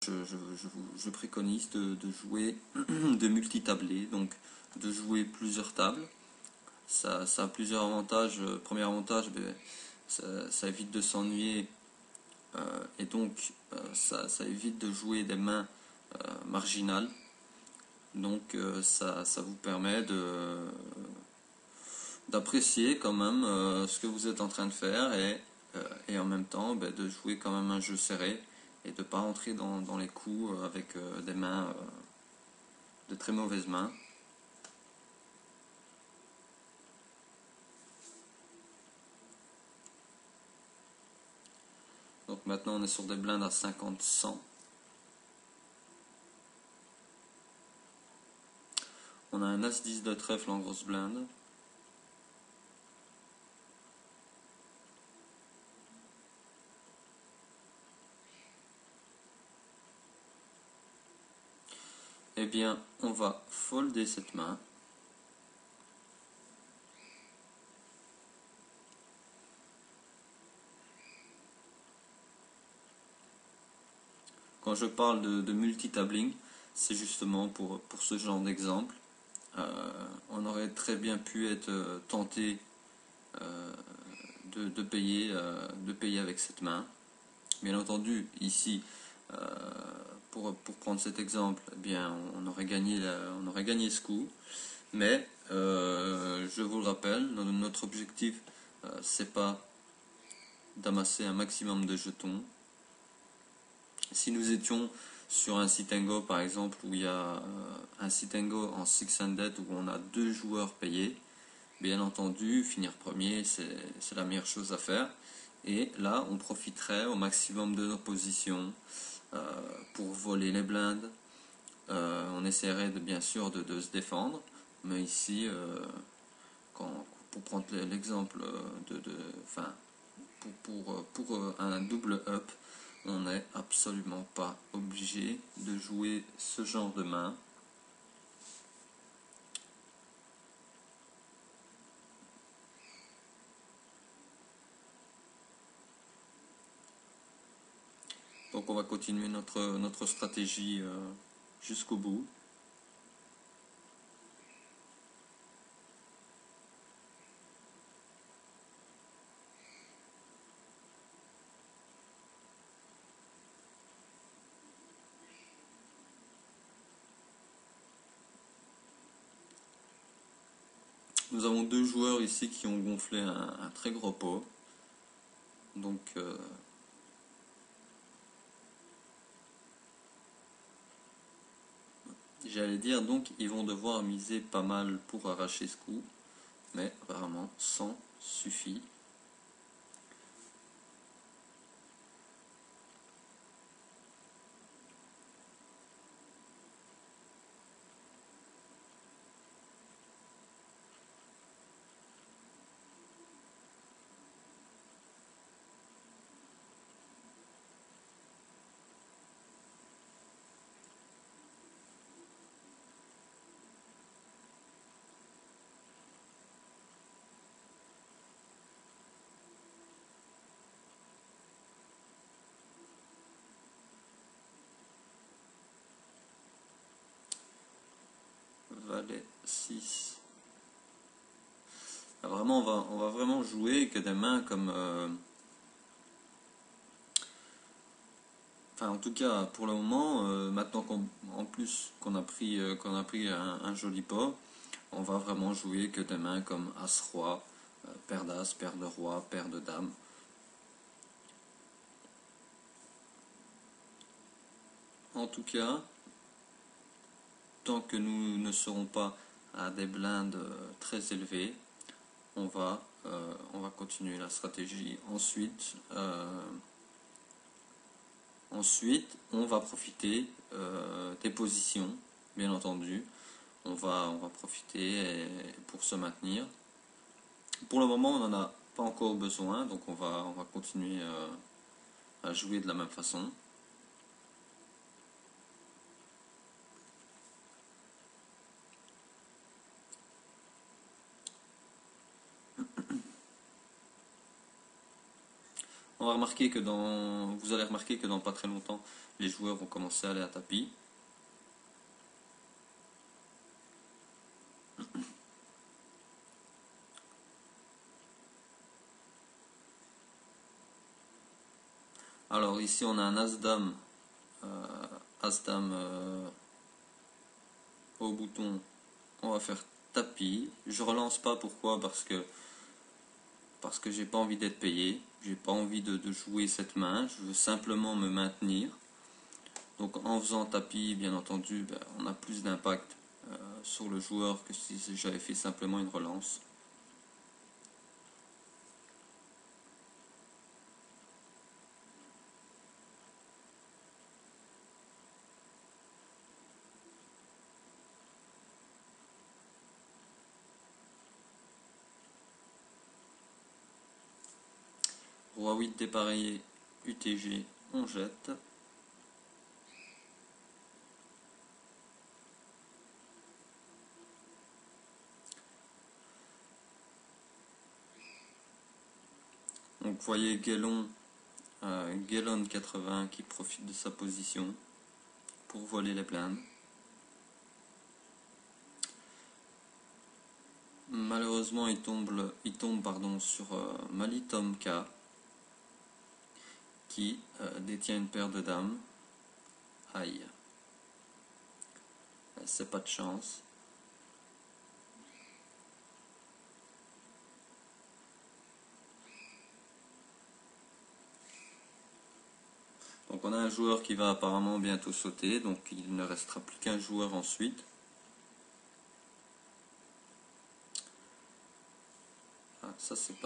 je préconise de jouer de multitablés, donc de jouer plusieurs tables. Ça a plusieurs avantages. Premier avantage, ben, ça évite de s'ennuyer et donc ça évite de jouer des mains marginales. Donc ça vous permet d'apprécier quand même ce que vous êtes en train de faire et en même temps ben, de jouer quand même un jeu serré et de ne pas entrer dans les coups avec des mains, de très mauvaises mains. Donc maintenant on est sur des blindes à 50-100. On a un As-10 de trèfle en grosse blinde. Eh bien, on va folder cette main. Quand je parle de multitabling, c'est justement pour ce genre d'exemple. On aurait très bien pu être tenté de payer avec cette main. Bien entendu, ici, pour prendre cet exemple, eh bien, on aurait gagné ce coup. Mais, je vous le rappelle, notre objectif, c'est pas d'amasser un maximum de jetons. Si nous étions sur un sit and go par exemple, où il y a un sit and go en six-handed où on a 2 joueurs payés, bien entendu, finir premier, c'est la meilleure chose à faire. Et là, on profiterait au maximum de nos positions pour voler les blindes. On essaierait bien sûr de se défendre, mais ici, pour prendre l'exemple pour un double up, on n'est absolument pas obligé de jouer ce genre de main. Donc on va continuer notre stratégie jusqu'au bout. Nous avons 2 joueurs ici qui ont gonflé un très gros pot. Donc j'allais dire, donc ils vont devoir miser pas mal pour arracher ce coup. Mais apparemment 100 suffit. Valet 6. Ah, vraiment, on va vraiment jouer que des mains comme... Enfin, en tout cas, pour le moment, maintenant qu'en plus qu'on a pris un joli pot, on va vraiment jouer que des mains comme As-Roi, paire d'As, paire de Roi, paire de Dame. En tout cas, tant que nous ne serons pas à des blindes très élevées, on va continuer la stratégie. Ensuite, on va profiter des positions, bien entendu. On va profiter pour se maintenir. Pour le moment, on n'en a pas encore besoin, donc on va continuer à jouer de la même façon. On va remarquer que vous allez remarquer que dans pas très longtemps, les joueurs vont commencer à aller à tapis. Alors ici on a un As-Dame, As-Dame au bouton, on va faire tapis. Je relance pas, pourquoi? Parce que j'ai pas envie d'être payé, j'ai pas envie de jouer cette main, je veux simplement me maintenir. Donc en faisant tapis, bien entendu, on a plus d'impact sur le joueur que si j'avais fait simplement une relance. Roi 8 dépareillé, UTG, on jette. Donc vous voyez Guélon 80 qui profite de sa position pour voler les blindes. Malheureusement il tombe sur Mali Tom K qui détient une paire de dames. Aïe. C'est pas de chance. Donc on a un joueur qui va apparemment bientôt sauter, donc il ne restera plus qu'un joueur ensuite. Ah, ça c'est pas